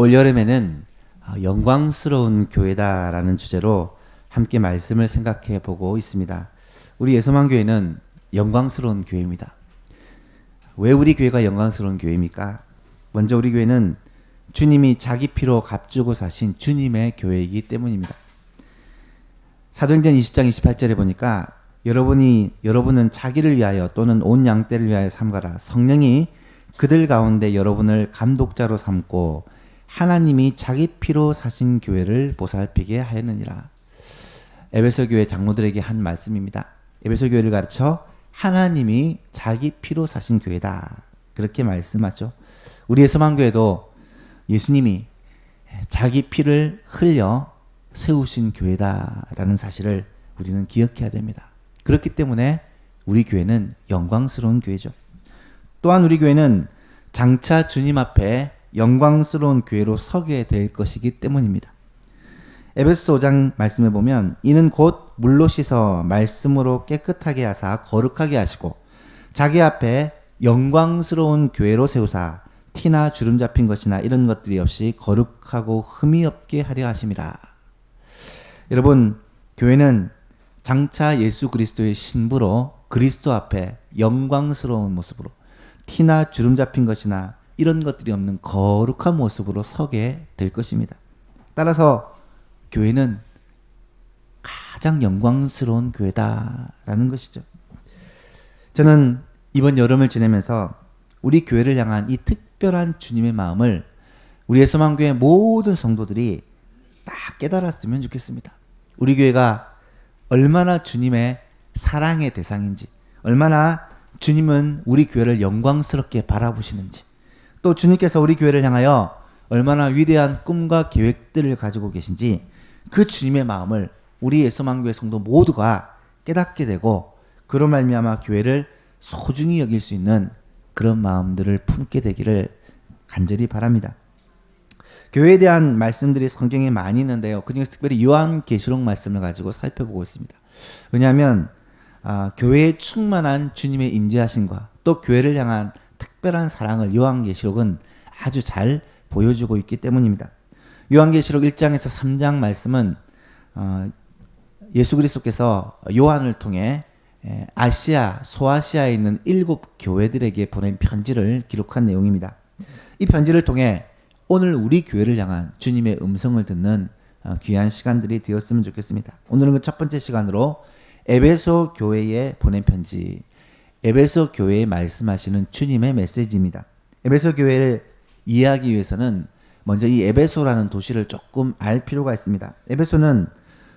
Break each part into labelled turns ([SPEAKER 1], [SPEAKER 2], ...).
[SPEAKER 1] 올여름에는 영광스러운 교회다라는 주제로 함께 말씀을 생각해 보고 있습니다. 우리 예수만교회는 영광스러운 교회입니다. 왜 우리 교회가 영광스러운 교회입니까? 먼저 우리 교회는 주님이 자기 피로 값주고 사신 주님의 교회이기 때문입니다. 사도행전 20장 28절에 보니까 여러분은 자기를 위하여 또는 온 양떼를 위하여 삼가라. 성령이 그들 가운데 여러분을 감독자로 삼고 하나님이 자기 피로 사신 교회를 보살피게 하였느니라. 에베소 교회 장로들에게 한 말씀입니다. 에베소 교회를 가르쳐 하나님이 자기 피로 사신 교회다. 그렇게 말씀하죠. 우리 예수만교회도 예수님이 자기 피를 흘려 세우신 교회다라는 사실을 우리는 기억해야 됩니다. 그렇기 때문에 우리 교회는 영광스러운 교회죠. 또한 우리 교회는 장차 주님 앞에 영광스러운 교회로 서게 될 것이기 때문입니다. 에베소 5장 말씀에 보면 이는 곧 물로 씻어 말씀으로 깨끗하게 하사 거룩하게 하시고 자기 앞에 영광스러운 교회로 세우사 티나 주름 잡힌 것이나 이런 것들이 없이 거룩하고 흠이 없게 하려 하심이라. 여러분, 교회는 장차 예수 그리스도의 신부로 그리스도 앞에 영광스러운 모습으로 티나 주름 잡힌 것이나 이런 것들이 없는 거룩한 모습으로 서게 될 것입니다. 따라서 교회는 가장 영광스러운 교회다라는 것이죠. 저는 이번 여름을 지내면서 우리 교회를 향한 이 특별한 주님의 마음을 우리 예수만교회 모든 성도들이 딱 깨달았으면 좋겠습니다. 우리 교회가 얼마나 주님의 사랑의 대상인지, 얼마나 주님은 우리 교회를 영광스럽게 바라보시는지, 또 주님께서 우리 교회를 향하여 얼마나 위대한 꿈과 계획들을 가지고 계신지 그 주님의 마음을 우리 예수만교회 성도 모두가 깨닫게 되고 그로 말미암아 교회를 소중히 여길 수 있는 그런 마음들을 품게 되기를 간절히 바랍니다. 교회에 대한 말씀들이 성경에 많이 있는데요. 그중에서 특별히 요한계시록 말씀을 가지고 살펴보고 있습니다. 왜냐하면 교회에 충만한 주님의 임재하심과 또 교회를 향한 특별한 사랑을 요한계시록은 아주 잘 보여주고 있기 때문입니다. 요한계시록 1장에서 3장 말씀은 예수 그리스도께서 요한을 통해 아시아, 소아시아에 있는 7 교회들에게 보낸 편지를 기록한 내용입니다. 이 편지를 통해 오늘 우리 교회를 향한 주님의 음성을 듣는 귀한 시간들이 되었으면 좋겠습니다. 오늘은 그 첫 번째 시간으로 에베소 교회에 보낸 편지, 에베소 교회에 말씀하시는 주님의 메시지입니다. 에베소 교회를 이해하기 위해서는 먼저 이 에베소라는 도시를 조금 알 필요가 있습니다. 에베소는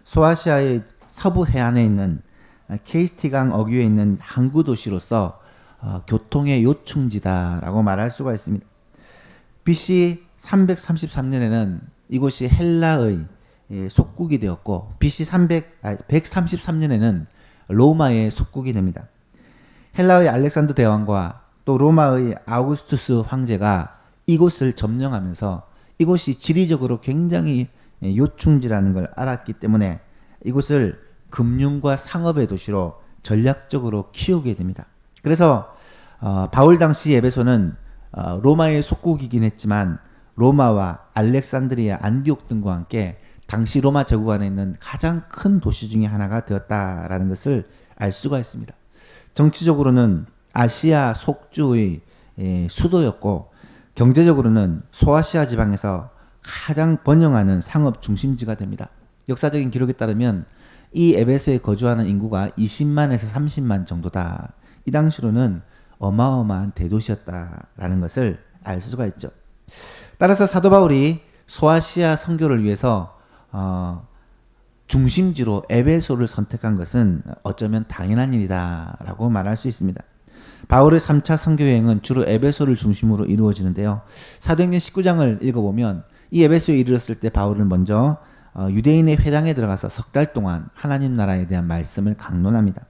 [SPEAKER 1] 소아시아의 서부 해안에 있는 케이스티강 어귀에 있는 항구 도시로서 교통의 요충지다라고 말할 수가 있습니다. BC 333년에는 이곳이 헬라의 속국이 되었고 BC 133년에는 로마의 속국이 됩니다. 헬라의 알렉산더 대왕과 또 로마의 아우구스투스 황제가 이곳을 점령하면서 이곳이 지리적으로 굉장히 요충지라는 걸 알았기 때문에 이곳을 금융과 상업의 도시로 전략적으로 키우게 됩니다. 그래서 바울 당시 에베소는 로마의 속국이긴 했지만 로마와 알렉산드리아, 안디옥 등과 함께 당시 로마 제국 안에 있는 가장 큰 도시 중에 하나가 되었다라는 것을 알 수가 있습니다. 정치적으로는 아시아 속주의 수도였고 경제적으로는 소아시아 지방에서 가장 번영하는 상업 중심지가 됩니다. 역사적인 기록에 따르면 이 에베소에 거주하는 인구가 20만에서 30만 정도다. 이 당시로는 어마어마한 대도시였다라는 것을 알 수가 있죠. 따라서 사도 바울이 소아시아 선교를 위해서 중심지로 에베소를 선택한 것은 어쩌면 당연한 일이다라고 말할 수 있습니다. 바울의 3차 선교 여행은 주로 에베소를 중심으로 이루어지는데요. 사도행전 19장을 읽어보면 이 에베소에 이르렀을 때 바울은 먼저 유대인의 회당에 들어가서 석 달 동안 하나님 나라에 대한 말씀을 강론합니다.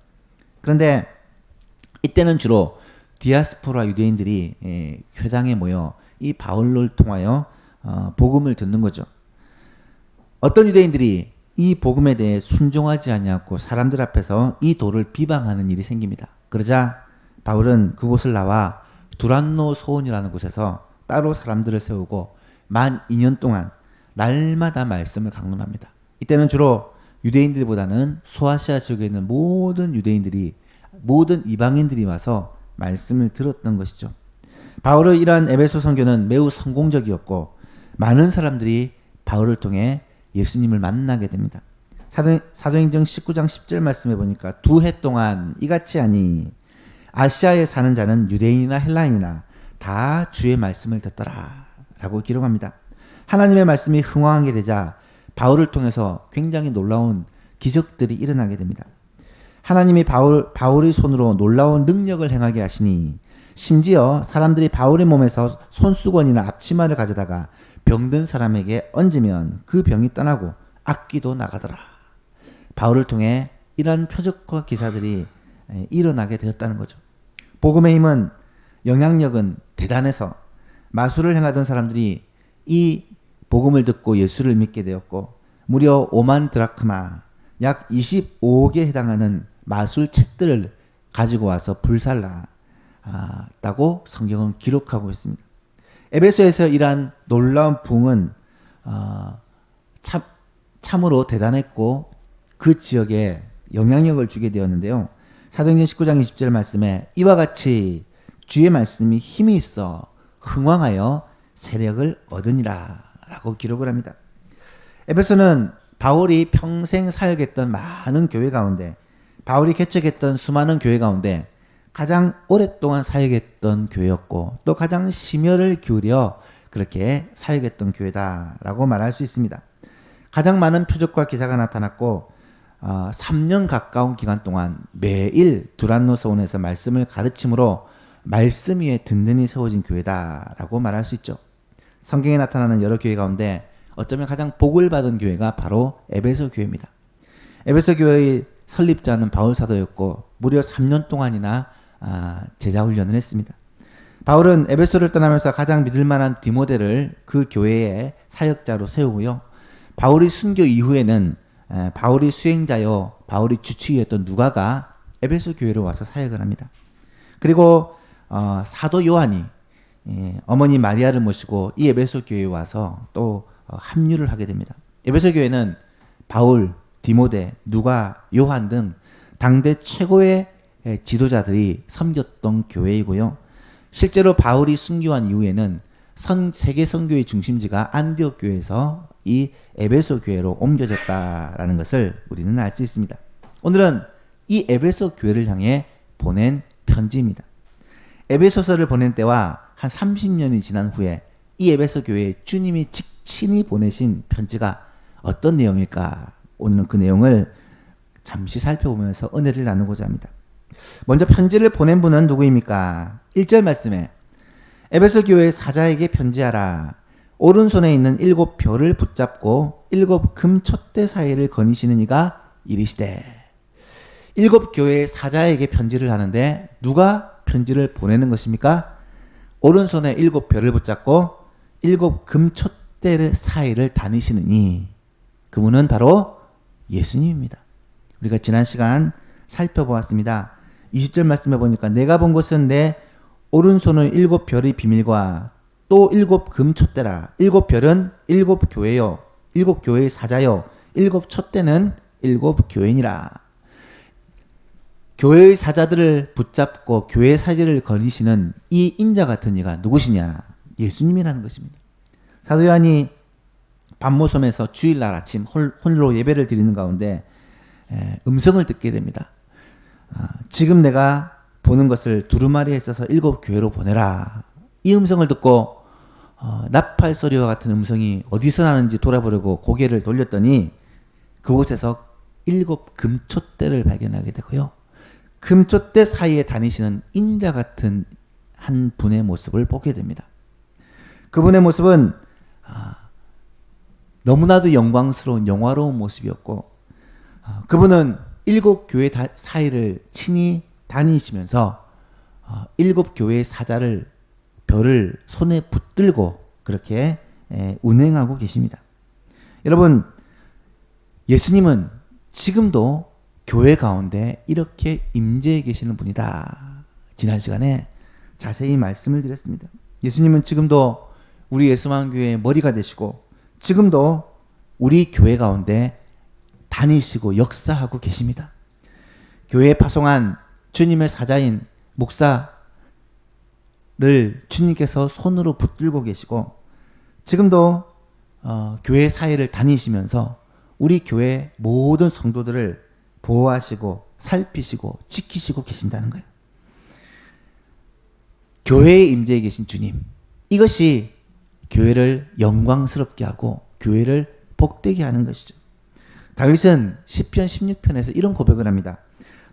[SPEAKER 1] 그런데 이때는 주로 디아스포라 유대인들이 회당에 모여 이 바울을 통하여 복음을 듣는 거죠. 어떤 유대인들이 이 복음에 대해 순종하지 아니하고 사람들 앞에서 이 도를 비방하는 일이 생깁니다. 그러자 바울은 그곳을 나와 두란노 소원이라는 곳에서 따로 사람들을 세우고 만 2년 동안 날마다 말씀을 강론합니다. 이때는 주로 유대인들보다는 소아시아 지역에 있는 모든 유대인들이, 모든 이방인들이 와서 말씀을 들었던 것이죠. 바울의 이러한 에베소 선교는 매우 성공적이었고 많은 사람들이 바울을 통해 예수님을 만나게 됩니다. 사도행전 19장 10절 말씀해 보니까 2해 동안 이같이 하니 아시아에 사는 자는 유대인이나 헬라인이나 다 주의 말씀을 듣더라 라고 기록합니다. 하나님의 말씀이 흥왕하게 되자 바울을 통해서 굉장히 놀라운 기적들이 일어나게 됩니다. 하나님이 바울의 손으로 놀라운 능력을 행하게 하시니 심지어 사람들이 바울의 몸에서 손수건이나 앞치마를 가져다가 병든 사람에게 얹으면 그 병이 떠나고 악귀도 나가더라. 바울을 통해 이러한 표적과 기사들이 일어나게 되었다는 거죠. 복음의 힘은, 영향력은 대단해서 마술을 행하던 사람들이 이 복음을 듣고 예수를 믿게 되었고 무려 5만 드라크마, 약 25억에 해당하는 마술 책들을 가지고 와서 불살랐다고 성경은 기록하고 있습니다. 에베소에서 이러한 놀라운 부흥은 참으로 대단했고 그 지역에 영향력을 주게 되었는데요. 사도행전 19장 20절 말씀에 이와 같이 주의 말씀이 힘이 있어 흥왕하여 세력을 얻으니라 라고 기록을 합니다. 에베소는 바울이 평생 사역했던 많은 교회 가운데, 바울이 개척했던 수많은 교회 가운데 가장 오랫동안 사역했던 교회였고 또 가장 심혈을 기울여 그렇게 사역했던 교회다라고 말할 수 있습니다. 가장 많은 표적과 기사가 나타났고 3년 가까운 기간 동안 매일 두란노서원에서 말씀을 가르침으로 말씀 위에 든든히 세워진 교회다라고 말할 수 있죠. 성경에 나타나는 여러 교회 가운데 어쩌면 가장 복을 받은 교회가 바로 에베소 교회입니다. 에베소 교회의 설립자는 바울 사도였고 무려 3년 동안이나 제자 훈련을 했습니다. 바울은 에베소를 떠나면서 가장 믿을 만한 디모데를 그 교회의 사역자로 세우고요. 바울이 순교 이후에는 바울이 수행자요, 바울이 주치의였던 누가가 에베소 교회로 와서 사역을 합니다. 그리고 사도 요한이 어머니 마리아를 모시고 이 에베소 교회에 와서 또 합류를 하게 됩니다. 에베소 교회는 바울, 디모데, 누가, 요한 등 당대 최고의 지도자들이 섬겼던 교회이고요. 실제로 바울이 순교한 이후에는 세계 선교의 중심지가 안디옥 교회에서 이 에베소 교회로 옮겨졌다라는 것을 우리는 알 수 있습니다. 오늘은 이 에베소 교회를 향해 보낸 편지입니다. 에베소서를 보낸 때와 한 30년이 지난 후에 이 에베소 교회에 주님이 직친이 보내신 편지가 어떤 내용일까? 오늘은 그 내용을 잠시 살펴보면서 은혜를 나누고자 합니다. 먼저 편지를 보낸 분은 누구입니까? 1절 말씀에 에베소 교회 사자에게 편지하라. 오른손에 있는 7 별을 붙잡고 7 금촛대 사이를 거니시는 이가 이르시되. 7 교회의 사자에게 편지를 하는데 누가 편지를 보내는 것입니까? 오른손에 7 별을 붙잡고 7 금촛대 사이를 다니시느니 그분은 바로 예수님입니다. 우리가 지난 시간 살펴보았습니다. 20절 말씀해 보니까 내가 본 것은 내 오른손의 7 별의 비밀과 또 7 금촛대라. 7 별은 7 교회요, 7 교회의 사자요, 7 촛대는 7 교회니라. 교회의 사자들을 붙잡고 교회의 사제를 거니시는 이 인자 같은 이가 누구시냐? 예수님이라는 것입니다. 사도 요한이 밤모섬에서 주일날 아침 홀로 예배를 드리는 가운데 음성을 듣게 됩니다. 지금 내가 보는 것을 두루마리에 써서 7 교회로 보내라. 이 음성을 듣고 나팔 소리와 같은 음성이 어디서 나는지 돌아보려고 고개를 돌렸더니 그곳에서 7 금촛대를 발견하게 되고요. 금촛대 사이에 다니시는 인자 같은 한 분의 모습을 보게 됩니다. 그분의 모습은 너무나도 영광스러운 영화로운 모습이었고 그분은 7 교회 사이를 친히 다니시면서 7 교회의 사자를 별을 손에 붙들고 그렇게 운행하고 계십니다. 여러분, 예수님은 지금도 교회 가운데 이렇게 임재해 계시는 분이다. 지난 시간에 자세히 말씀을 드렸습니다. 예수님은 지금도 우리 예수만교회의 머리가 되시고 지금도 우리 교회 가운데 다니시고 역사하고 계십니다. 교회에 파송한 주님의 사자인 목사를 주님께서 손으로 붙들고 계시고 지금도 교회 사회를 다니시면서 우리 교회 모든 성도들을 보호하시고 살피시고 지키시고 계신다는 거예요. 교회에 임재해 계신 주님, 이것이 교회를 영광스럽게 하고 교회를 복되게 하는 것이죠. 다윗은 시편 16편에서 이런 고백을 합니다.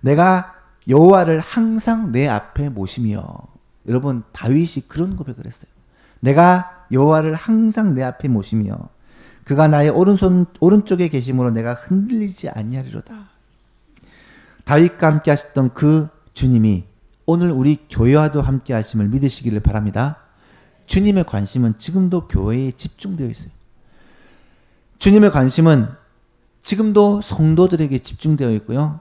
[SPEAKER 1] 내가 여호와를 항상 내 앞에 모시며. 여러분, 다윗이 그런 고백을 했어요. 내가 여호와를 항상 내 앞에 모시며 그가 나의 오른쪽에 계심으로 내가 흔들리지 아니하리로다. 다윗과 함께 하셨던 그 주님이 오늘 우리 교회와도 함께 하심을 믿으시기를 바랍니다. 주님의 관심은 지금도 교회에 집중되어 있어요. 주님의 관심은 지금도 성도들에게 집중되어 있고요.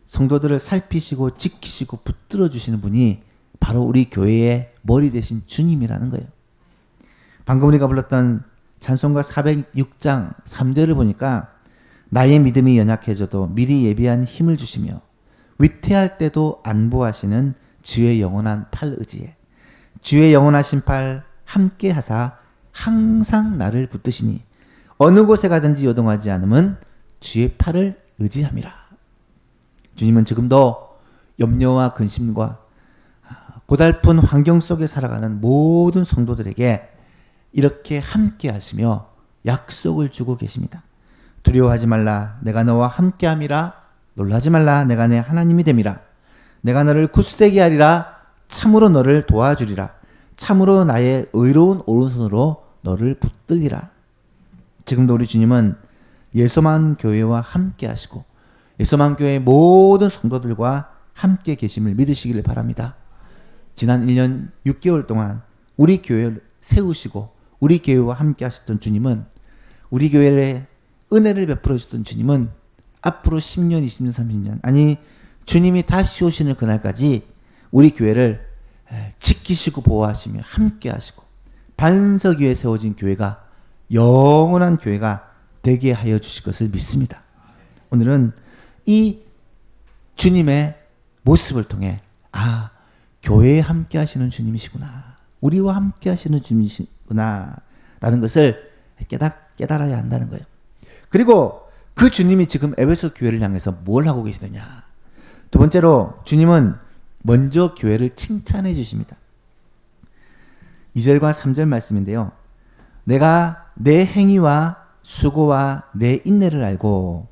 [SPEAKER 1] 성도들을 살피시고 지키시고 붙들어 주시는 분이 바로 우리 교회의 머리 되신 주님이라는 거예요. 방금 우리가 불렀던 찬송가 406장 3절을 보니까 나의 믿음이 연약해져도 미리 예비한 힘을 주시며 위태할 때도 안보하시는 주의 영원한 팔 의지에 주의 영원하신 팔 함께 하사 항상 나를 붙드시니 어느 곳에 가든지 요동하지 않음은 주의 팔을 의지함이라. 주님은 지금도 염려와 근심과 고달픈 환경 속에 살아가는 모든 성도들에게 이렇게 함께 하시며 약속을 주고 계십니다. 두려워하지 말라. 내가 너와 함께함이라. 놀라지 말라. 내가 내 하나님이 됨이라. 내가 너를 굳세게 하리라. 참으로 너를 도와주리라. 참으로 나의 의로운 오른손으로 너를 붙들리라. 지금도 우리 주님은 예수만 교회와 함께 하시고 예수만 교회의 모든 성도들과 함께 계심을 믿으시기를 바랍니다. 지난 1년 6개월 동안 우리 교회를 세우시고 우리 교회와 함께 하셨던 주님은, 우리 교회에 은혜를 베풀어 주셨던 주님은 앞으로 10년, 20년, 30년, 아니 주님이 다시 오시는 그날까지 우리 교회를 지키시고 보호하시며 함께 하시고 반석 위에 세워진 교회가 영원한 교회가 되게 하여 주실 것을 믿습니다. 오늘은 이 주님의 모습을 통해 교회에 함께 하시는 주님이시구나, 우리와 함께 하시는 주님이시구나 라는 것을 깨달아야 한다는 거예요. 그리고 그 주님이 지금 에베소 교회를 향해서 뭘 하고 계시느냐. 두 번째로 주님은 먼저 교회를 칭찬해 주십니다. 2절과 3절 말씀인데요. 내가 내 행위와 수고와 내 인내를 알고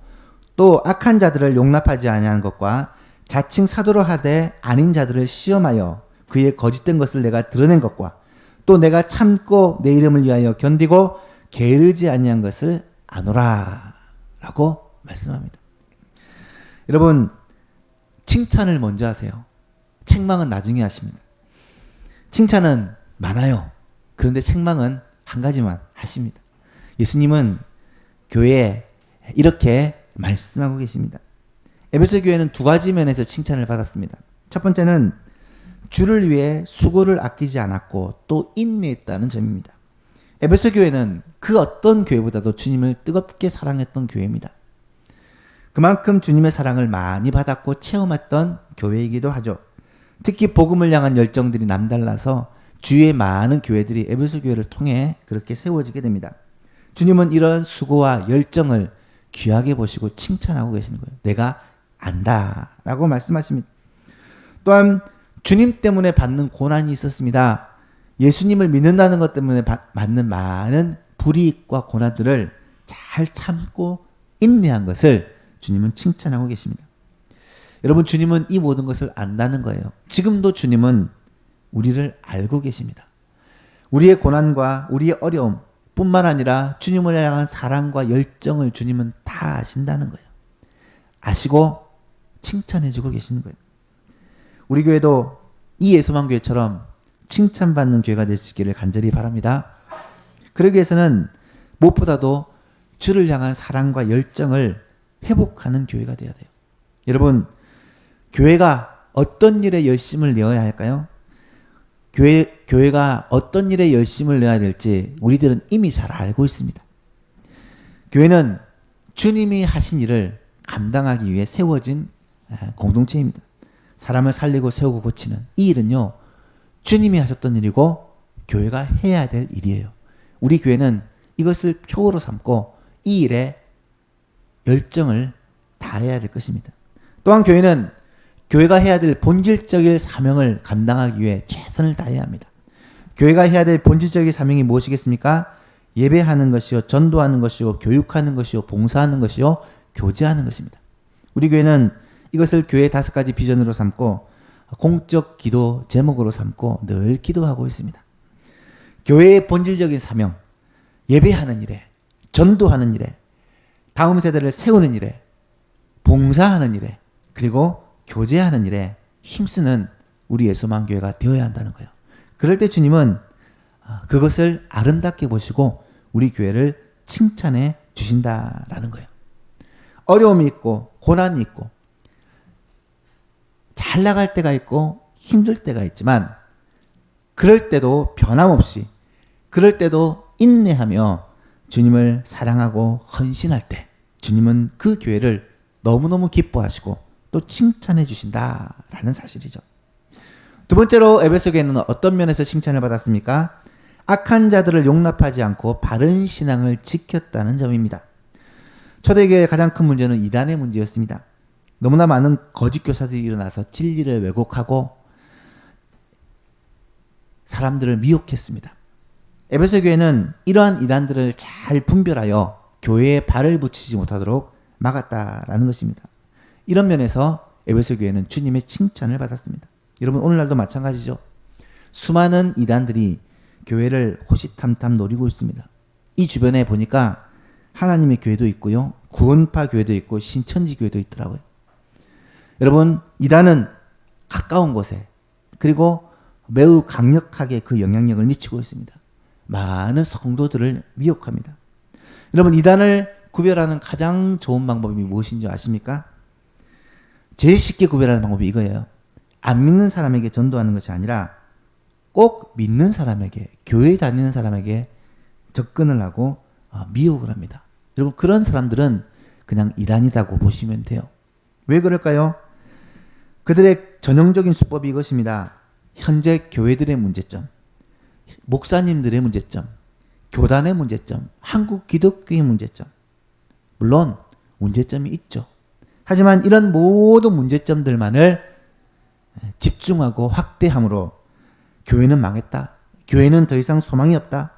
[SPEAKER 1] 또 악한 자들을 용납하지 아니하는 것과 자칭 사도로 하되 아닌 자들을 시험하여 그의 거짓된 것을 내가 드러낸 것과 또 내가 참고 내 이름을 위하여 견디고 게으르지 아니한 것을 아노라 라고 말씀합니다. 여러분, 칭찬을 먼저 하세요. 책망은 나중에 하십니다. 칭찬은 많아요. 그런데 책망은 한 가지만 하십니다. 예수님은 교회에 이렇게 말씀하고 계십니다. 에베소 교회는 두 가지 면에서 칭찬을 받았습니다. 첫 번째는 주를 위해 수고를 아끼지 않았고 또 인내했다는 점입니다. 에베소 교회는 그 어떤 교회보다도 주님을 뜨겁게 사랑했던 교회입니다. 그만큼 주님의 사랑을 많이 받았고 체험했던 교회이기도 하죠. 특히 복음을 향한 열정들이 남달라서 주위의 많은 교회들이 에베소 교회를 통해 그렇게 세워지게 됩니다. 주님은 이런 수고와 열정을 귀하게 보시고 칭찬하고 계시는 거예요. 내가 안다 라고 말씀하십니다. 또한 주님 때문에 받는 고난이 있었습니다. 예수님을 믿는다는 것 때문에 받는 많은 불이익과 고난들을 잘 참고 인내한 것을 주님은 칭찬하고 계십니다. 여러분, 주님은 이 모든 것을 안다는 거예요. 지금도 주님은 우리를 알고 계십니다. 우리의 고난과 우리의 어려움 뿐만 아니라 주님을 향한 사랑과 열정을 주님은 다 아신다는 거예요. 아시고 칭찬해주고 계시는 거예요. 우리 교회도 이 예수만 교회처럼 칭찬받는 교회가 될 수 있기를 간절히 바랍니다. 그러기 위해서는 무엇보다도 주를 향한 사랑과 열정을 회복하는 교회가 되어야 돼요. 여러분, 교회가 어떤 일에 열심을 내어야 할까요? 교회가 어떤 일에 열심을 내야 될지 우리들은 이미 잘 알고 있습니다. 교회는 주님이 하신 일을 감당하기 위해 세워진 공동체입니다. 사람을 살리고 세우고 고치는 이 일은요, 주님이 하셨던 일이고 교회가 해야 될 일이에요. 우리 교회는 이것을 표로 삼고 이 일에 열정을 다해야 될 것입니다. 또한 교회는 교회가 해야 될 본질적인 사명을 감당하기 위해 최선을 다해야 합니다. 교회가 해야 될 본질적인 사명이 무엇이겠습니까? 예배하는 것이요, 전도하는 것이요, 교육하는 것이요, 봉사하는 것이요, 교제하는 것입니다. 우리 교회는 이것을 교회의 5가지 비전으로 삼고 공적 기도 제목으로 삼고 늘 기도하고 있습니다. 교회의 본질적인 사명, 예배하는 일에, 전도하는 일에, 다음 세대를 세우는 일에, 봉사하는 일에, 그리고 교제하는 일에 힘쓰는 우리 예수만교회가 되어야 한다는 거예요. 그럴 때 주님은 그것을 아름답게 보시고 우리 교회를 칭찬해 주신다라는 거예요. 어려움이 있고 고난이 있고 잘 나갈 때가 있고 힘들 때가 있지만 그럴 때도 변함없이, 그럴 때도 인내하며 주님을 사랑하고 헌신할 때 주님은 그 교회를 너무너무 기뻐하시고 또 칭찬해 주신다라는 사실이죠. 두 번째로 에베소 교회는 어떤 면에서 칭찬을 받았습니까? 악한 자들을 용납하지 않고 바른 신앙을 지켰다는 점입니다. 초대교회의 가장 큰 문제는 이단의 문제였습니다. 너무나 많은 거짓 교사들이 일어나서 진리를 왜곡하고 사람들을 미혹했습니다. 에베소 교회는 이러한 이단들을 잘 분별하여 교회에 발을 붙이지 못하도록 막았다라는 것입니다. 이런 면에서 에베소 교회는 주님의 칭찬을 받았습니다. 여러분, 오늘날도 마찬가지죠. 수많은 이단들이 교회를 호시탐탐 노리고 있습니다. 이 주변에 보니까 하나님의 교회도 있고요, 구원파 교회도 있고 신천지 교회도 있더라고요. 여러분, 이단은 가까운 곳에 그리고 매우 강력하게 그 영향력을 미치고 있습니다. 많은 성도들을 미혹합니다. 여러분, 이단을 구별하는 가장 좋은 방법이 무엇인지 아십니까? 제일 쉽게 구별하는 방법이 이거예요. 안 믿는 사람에게 전도하는 것이 아니라 꼭 믿는 사람에게, 교회 다니는 사람에게 접근을 하고 미혹을 합니다. 여러분, 그런 사람들은 그냥 이단이라고 보시면 돼요. 왜 그럴까요? 그들의 전형적인 수법이 이것입니다. 현재 교회들의 문제점, 목사님들의 문제점, 교단의 문제점, 한국 기독교의 문제점. 물론 문제점이 있죠. 하지만 이런 모든 문제점들만을 집중하고 확대함으로 교회는 망했다, 교회는 더 이상 소망이 없다,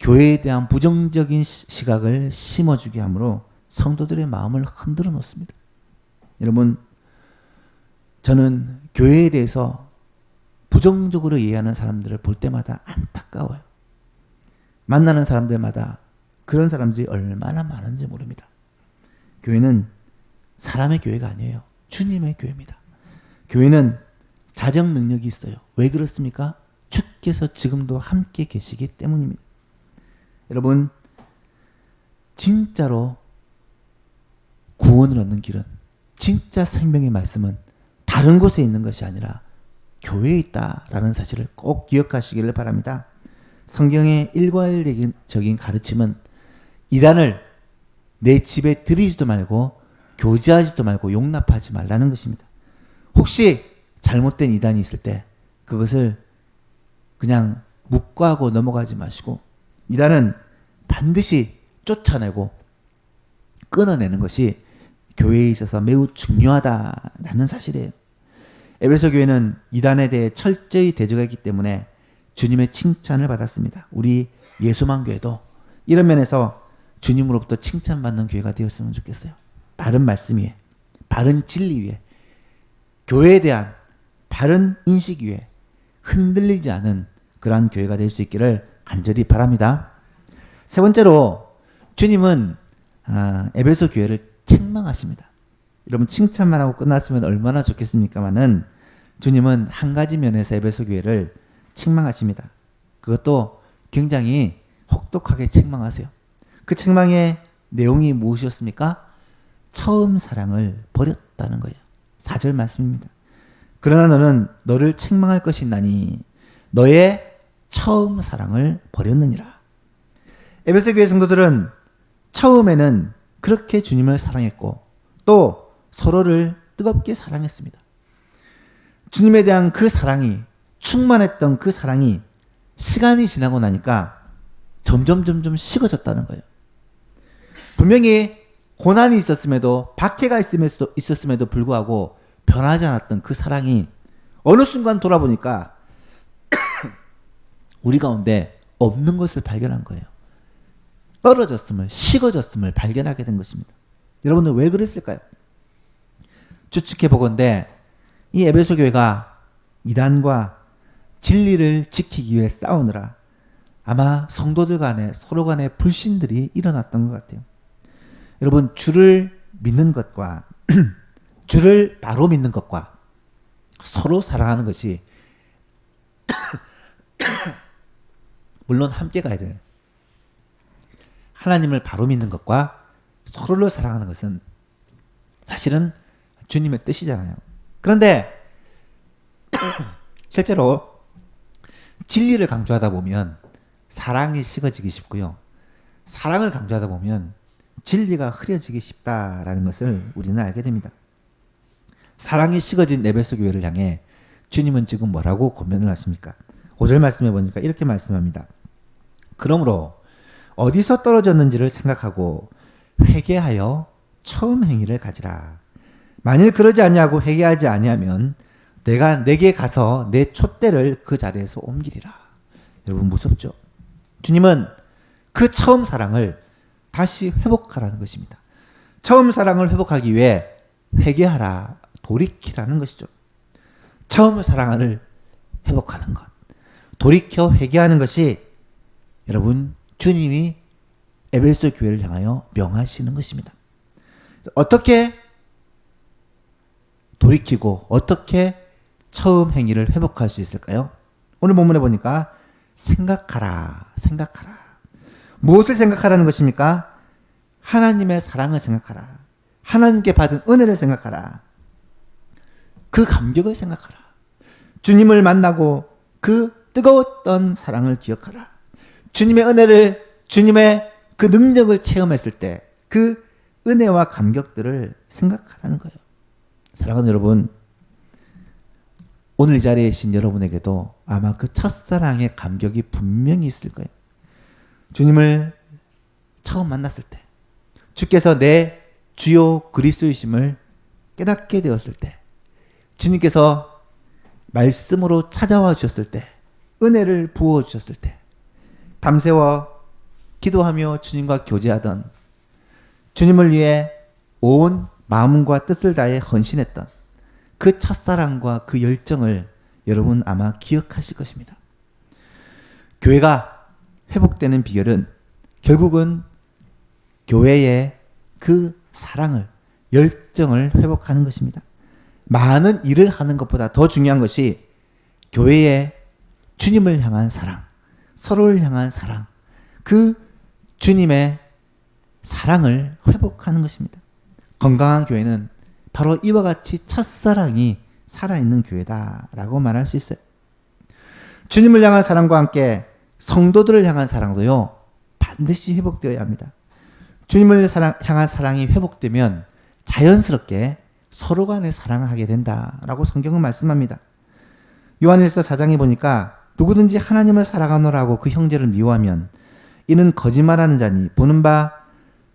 [SPEAKER 1] 교회에 대한 부정적인 시각을 심어주게 함으로 성도들의 마음을 흔들어 놓습니다. 여러분, 저는 교회에 대해서 부정적으로 이해하는 사람들을 볼 때마다 안타까워요. 만나는 사람들마다 그런 사람들이 얼마나 많은지 모릅니다. 교회는 사람의 교회가 아니에요. 주님의 교회입니다. 교회는 자정 능력이 있어요. 왜 그렇습니까? 주께서 지금도 함께 계시기 때문입니다. 여러분, 진짜로 구원을 얻는 길은, 진짜 생명의 말씀은 다른 곳에 있는 것이 아니라 교회에 있다라는 사실을 꼭 기억하시기를 바랍니다. 성경의 일괄적인 가르침은 이단을 내 집에 들이지도 말고 교제하지도 말고 용납하지 말라는 것입니다. 혹시 잘못된 이단이 있을 때 그것을 그냥 묵과하고 넘어가지 마시고 이단은 반드시 쫓아내고 끊어내는 것이 교회에 있어서 매우 중요하다라는 사실이에요. 에베소 교회는 이단에 대해 철저히 대적했기 때문에 주님의 칭찬을 받았습니다. 우리 예수만 교회도 이런 면에서 주님으로부터 칭찬받는 교회가 되었으면 좋겠어요. 바른 말씀 위에, 바른 진리 위에, 교회에 대한 바른 인식 위에 흔들리지 않은 그러한 교회가 될 수 있기를 간절히 바랍니다. 세 번째로 주님은 에베소 교회를 책망하십니다. 여러분, 칭찬만 하고 끝났으면 얼마나 좋겠습니까마는 주님은 한 가지 면에서 에베소 교회를 책망하십니다. 그것도 굉장히 혹독하게 책망하세요. 그 책망의 내용이 무엇이었습니까? 처음 사랑을 버렸다는 거예요. 4절 말씀입니다. 그러나 너는 너를 책망할 것이 있나니 너의 처음 사랑을 버렸느니라. 에베소 교회 성도들은 처음에는 그렇게 주님을 사랑했고 또 서로를 뜨겁게 사랑했습니다. 주님에 대한 그 사랑이, 충만했던 그 사랑이 시간이 지나고 나니까 점점 식어졌다는 거예요. 분명히 고난이 있었음에도, 박해가 있었음에도 불구하고 변하지 않았던 그 사랑이 어느 순간 돌아보니까 우리 가운데 없는 것을 발견한 거예요. 떨어졌음을, 식어졌음을 발견하게 된 것입니다. 여러분들 왜 그랬을까요? 추측해 보건대 이 에베소 교회가 이단과 진리를 지키기 위해 싸우느라 아마 성도들 간에 서로 간에 불신들이 일어났던 것 같아요. 여러분, 주를 믿는 것과 주를 바로 믿는 것과 서로 사랑하는 것이 물론 함께 가야 돼요. 하나님을 바로 믿는 것과 서로를 사랑하는 것은 사실은 주님의 뜻이잖아요. 그런데 실제로 진리를 강조하다 보면 사랑이 식어지기 쉽고요. 사랑을 강조하다 보면 진리가 흐려지기 쉽다라는 것을 우리는 알게 됩니다. 사랑이 식어진 에베소 교회를 향해 주님은 지금 뭐라고 권면을 하십니까? 5절 말씀해 보니까 이렇게 말씀합니다. 그러므로 어디서 떨어졌는지를 생각하고 회개하여 처음 행위를 가지라. 만일 그러지 아니하고 회개하지 아니하면 내가 내게 가서 내 촛대를 그 자리에서 옮기리라. 여러분, 무섭죠? 주님은 그 처음 사랑을 다시 회복하라는 것입니다. 처음 사랑을 회복하기 위해 회개하라, 돌이키라는 것이죠. 처음 사랑을 회복하는 것, 돌이켜 회개하는 것이 여러분 주님이 에베소 교회를 향하여 명하시는 것입니다. 어떻게 돌이키고 어떻게 처음 행위를 회복할 수 있을까요? 오늘 본문에 보니까 생각하라. 무엇을 생각하라는 것입니까? 하나님의 사랑을 생각하라. 하나님께 받은 은혜를 생각하라. 그 감격을 생각하라. 주님을 만나고 그 뜨거웠던 사랑을 기억하라. 주님의 은혜를, 주님의 그 능력을 체험했을 때 그 은혜와 감격들을 생각하라는 거예요. 사랑하는 여러분, 오늘 이 자리에 계신 여러분에게도 아마 그 첫사랑의 감격이 분명히 있을 거예요. 주님을 처음 만났을 때, 주께서 내 주요 그리스도이심을 깨닫게 되었을 때, 주님께서 말씀으로 찾아와 주셨을 때, 은혜를 부어 주셨을 때, 밤새워 기도하며 주님과 교제하던, 주님을 위해 온 마음과 뜻을 다해 헌신했던 그 첫사랑과 그 열정을 여러분 아마 기억하실 것입니다. 교회가 회복되는 비결은 결국은 교회의 그 사랑을, 열정을 회복하는 것입니다. 많은 일을 하는 것보다 더 중요한 것이 교회의 주님을 향한 사랑, 서로를 향한 사랑, 그 주님의 사랑을 회복하는 것입니다. 건강한 교회는 바로 이와 같이 첫사랑이 살아있는 교회다라고 말할 수 있어요. 주님을 향한 사랑과 함께 성도들을 향한 사랑도요, 반드시 회복되어야 합니다. 주님을 향한 사랑이 회복되면 자연스럽게 서로 간에 사랑을 하게 된다라고 성경은 말씀합니다. 요한일서 4장에 보니까 누구든지 하나님을 사랑하노라고 그 형제를 미워하면 이는 거짓말하는 자니 보는 바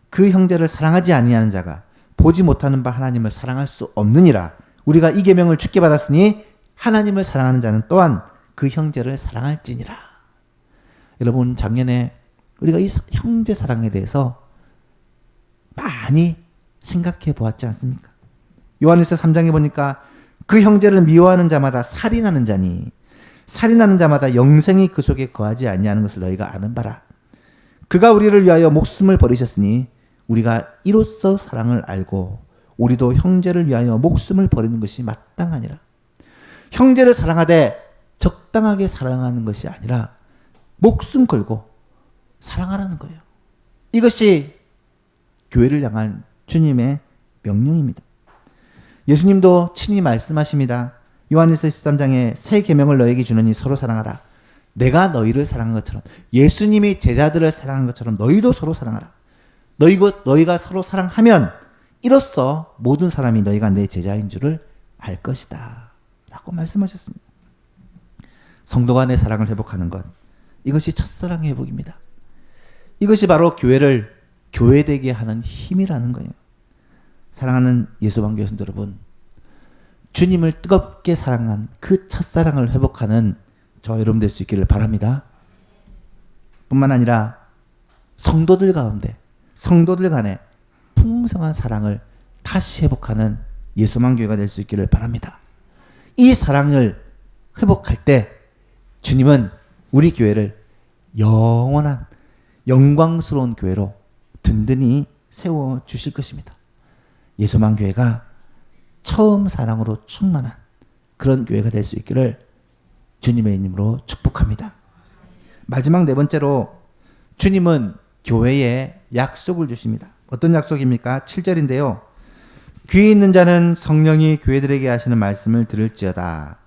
[SPEAKER 1] 그 형제를 사랑하지 아니하는 자가 보지 못하는 바 하나님을 사랑할 수 없느니라. 우리가 이 계명을 주께 받았으니 하나님을 사랑하는 자는 또한 그 형제를 사랑할지니라. 여러분, 작년에 우리가 이 형제 사랑에 대해서 많이 생각해 보았지 않습니까? 요한일서 3장에 보니까 그 형제를 미워하는 자마다 살인하는 자니 살인하는 자마다 영생이 그 속에 거하지 아니하는 것을 너희가 아는 바라. 그가 우리를 위하여 목숨을 버리셨으니 우리가 이로써 사랑을 알고 우리도 형제를 위하여 목숨을 버리는 것이 마땅하니라. 형제를 사랑하되 적당하게 사랑하는 것이 아니라 목숨 걸고 사랑하라는 거예요. 이것이 교회를 향한 주님의 명령입니다. 예수님도 친히 말씀하십니다. 요한일서 13장에 새 계명을 너에게 주노니 서로 사랑하라. 내가 너희를 사랑한 것처럼, 예수님이 제자들을 사랑한 것처럼 너희도 서로 사랑하라. 너희가 서로 사랑하면 이로써 모든 사람이 너희가 내 제자인 줄을 알 것이다 라고 말씀하셨습니다. 성도 간의 사랑을 회복하는 것, 이것이 첫사랑의 회복입니다. 이것이 바로 교회를 교회되게 하는 힘이라는 거예요. 사랑하는 예수방교 성도 여러분, 주님을 뜨겁게 사랑한 그 첫사랑을 회복하는 저 여러분 될 수 있기를 바랍니다. 뿐만 아니라 성도들 간에 풍성한 사랑을 다시 회복하는 예수만 교회가 될 수 있기를 바랍니다. 이 사랑을 회복할 때 주님은 우리 교회를 영원한 영광스러운 교회로 든든히 세워주실 것입니다. 예수만 교회가 처음 사랑으로 충만한 그런 교회가 될 수 있기를 주님의 이름으로 축복합니다. 마지막 네 번째로 주님은 교회에 약속을 주십니다. 어떤 약속입니까? 7절인데요. 귀 있는 자는 성령이 교회들에게 하시는 말씀을 들을지어다.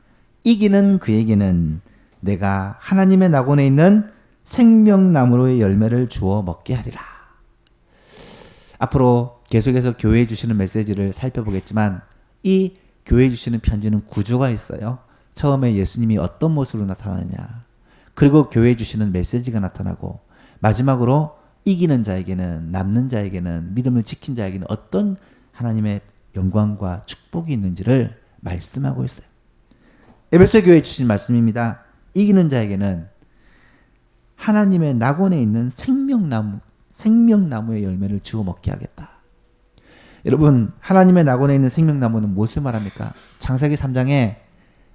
[SPEAKER 1] 이기는 그에게는 내가 하나님의 낙원에 있는 생명나무로의 열매를 주어 먹게 하리라. 앞으로 계속해서 교회에 주시는 메시지를 살펴보겠지만 이 교회에 주시는 편지는 구조가 있어요. 처음에 예수님이 어떤 모습으로 나타나느냐, 그리고 교회에 주시는 메시지가 나타나고, 마지막으로 이기는 자에게는, 남는 자에게는, 믿음을 지킨 자에게는 어떤 하나님의 영광과 축복이 있는지를 말씀하고 있어요. 에베소 교회에 주신 말씀입니다. 이기는 자에게는 하나님의 낙원에 있는 생명나무의 열매를 주어 먹게 하겠다. 여러분, 하나님의 낙원에 있는 생명나무는 무엇을 말합니까? 창세기 3장에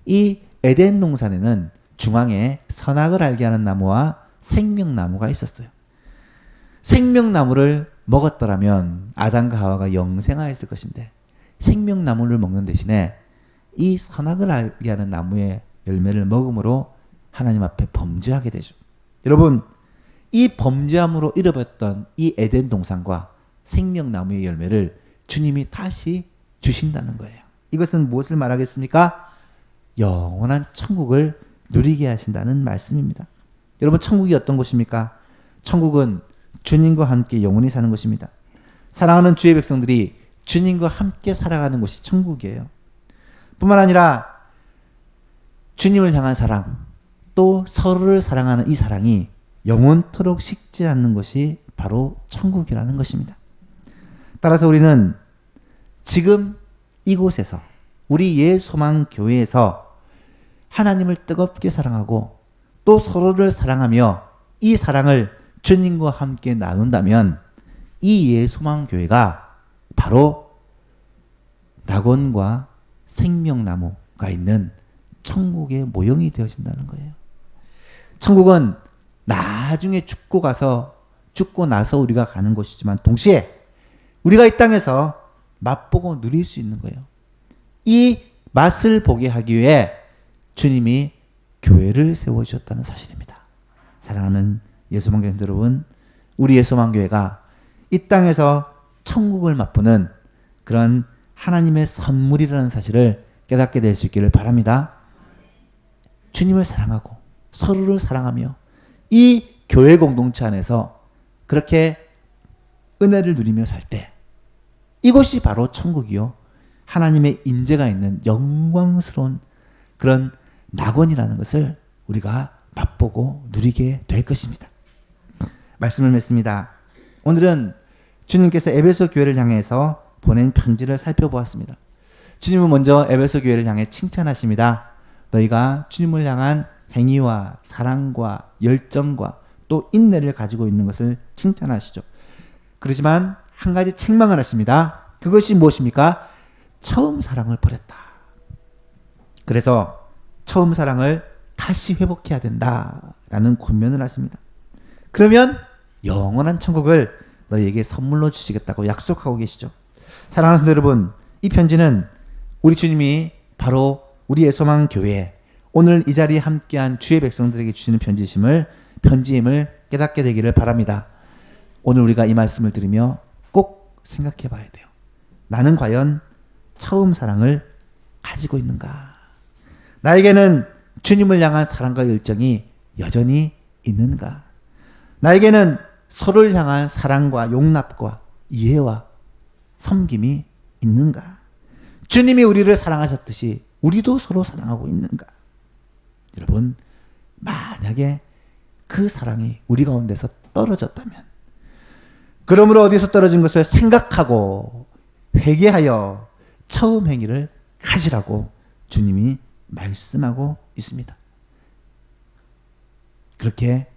[SPEAKER 1] 이 에덴 동산에는 중앙에 선악을 알게 하는 나무와 생명나무가 있었어요. 생명나무를 먹었더라면 아담과 하와가 영생하였을 것인데, 생명나무를 먹는 대신에 이 선악을 알게 하는 나무의 열매를 먹음으로 하나님 앞에 범죄하게 되죠. 여러분, 이 범죄함으로 잃어버렸던 이 에덴 동산과 생명나무의 열매를 주님이 다시 주신다는 거예요. 이것은 무엇을 말하겠습니까? 영원한 천국을 누리게 하신다는 말씀입니다. 여러분, 천국이 어떤 곳입니까? 천국은 주님과 함께 영원히 사는 것입니다. 사랑하는 주의 백성들이 주님과 함께 살아가는 곳이 천국이에요. 뿐만 아니라 주님을 향한 사랑, 또 서로를 사랑하는 이 사랑이 영원토록 식지 않는 것이 바로 천국이라는 것입니다. 따라서 우리는 지금 이곳에서, 우리 예소망 교회에서 하나님을 뜨겁게 사랑하고 또 서로를 사랑하며 이 사랑을 주님과 함께 나눈다면 이 예소망 교회가 바로 낙원과 생명나무가 있는 천국의 모형이 되어진다는 거예요. 천국은 나중에 죽고 나서 우리가 가는 곳이지만 동시에 우리가 이 땅에서 맛보고 누릴 수 있는 거예요. 이 맛을 보게 하기 위해 주님이 교회를 세워주셨다는 사실입니다. 사랑하는 예수만교회 여러분, 우리 예수만교회가 이 땅에서 천국을 맛보는 그런 하나님의 선물이라는 사실을 깨닫게 될 수 있기를 바랍니다. 주님을 사랑하고 서로를 사랑하며 이 교회 공동체 안에서 그렇게 은혜를 누리며 살 때 이것이 바로 천국이요, 하나님의 임재가 있는 영광스러운 그런 낙원이라는 것을 우리가 맛보고 누리게 될 것입니다. 말씀을 맺습니다. 오늘은 주님께서 에베소 교회를 향해서 보낸 편지를 살펴보았습니다. 주님은 먼저 에베소 교회를 향해 칭찬하십니다. 너희가 주님을 향한 행위와 사랑과 열정과 또 인내를 가지고 있는 것을 칭찬하시죠. 그렇지만 한 가지 책망을 하십니다. 그것이 무엇입니까? 처음 사랑을 버렸다. 그래서 처음 사랑을 다시 회복해야 된다라는 권면을 하십니다. 그러면 영원한 천국을 너희에게 선물로 주시겠다고 약속하고 계시죠. 사랑하는 성도 여러분, 이 편지는 우리 주님이 바로 우리의 소망 교회, 오늘 이 자리에 함께한 주의 백성들에게 주시는 편지임을 깨닫게 되기를 바랍니다. 오늘 우리가 이 말씀을 들으며 꼭 생각해 봐야 돼요. 나는 과연 처음 사랑을 가지고 있는가? 나에게는 주님을 향한 사랑과 열정이 여전히 있는가? 나에게는 서로를 향한 사랑과 용납과 이해와 섬김이 있는가? 주님이 우리를 사랑하셨듯이 우리도 서로 사랑하고 있는가? 여러분, 만약에 그 사랑이 우리 가운데서 떨어졌다면, 그러므로 어디서 떨어진 것을 생각하고 회개하여 처음 행위를 가지라고 주님이 말씀하고 있습니다. 그렇게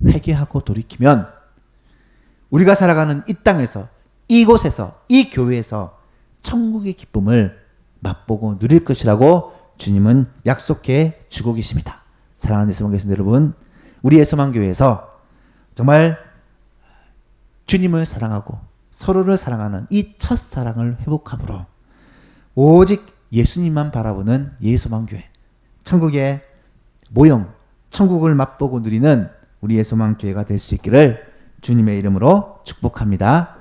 [SPEAKER 1] 회개하고 돌이키면 우리가 살아가는 이 땅에서, 이곳에서, 이 교회에서 천국의 기쁨을 맛보고 누릴 것이라고 주님은 약속해 주고 계십니다. 사랑하는 예수만 계신 여러분, 우리 예수만교회에서 정말 주님을 사랑하고 서로를 사랑하는 이 첫사랑을 회복함으로 오직 예수님만 바라보는 예수만교회, 천국의 모형, 천국을 맛보고 누리는 우리 예수만교회가 될 수 있기를 주님의 이름으로 축복합니다.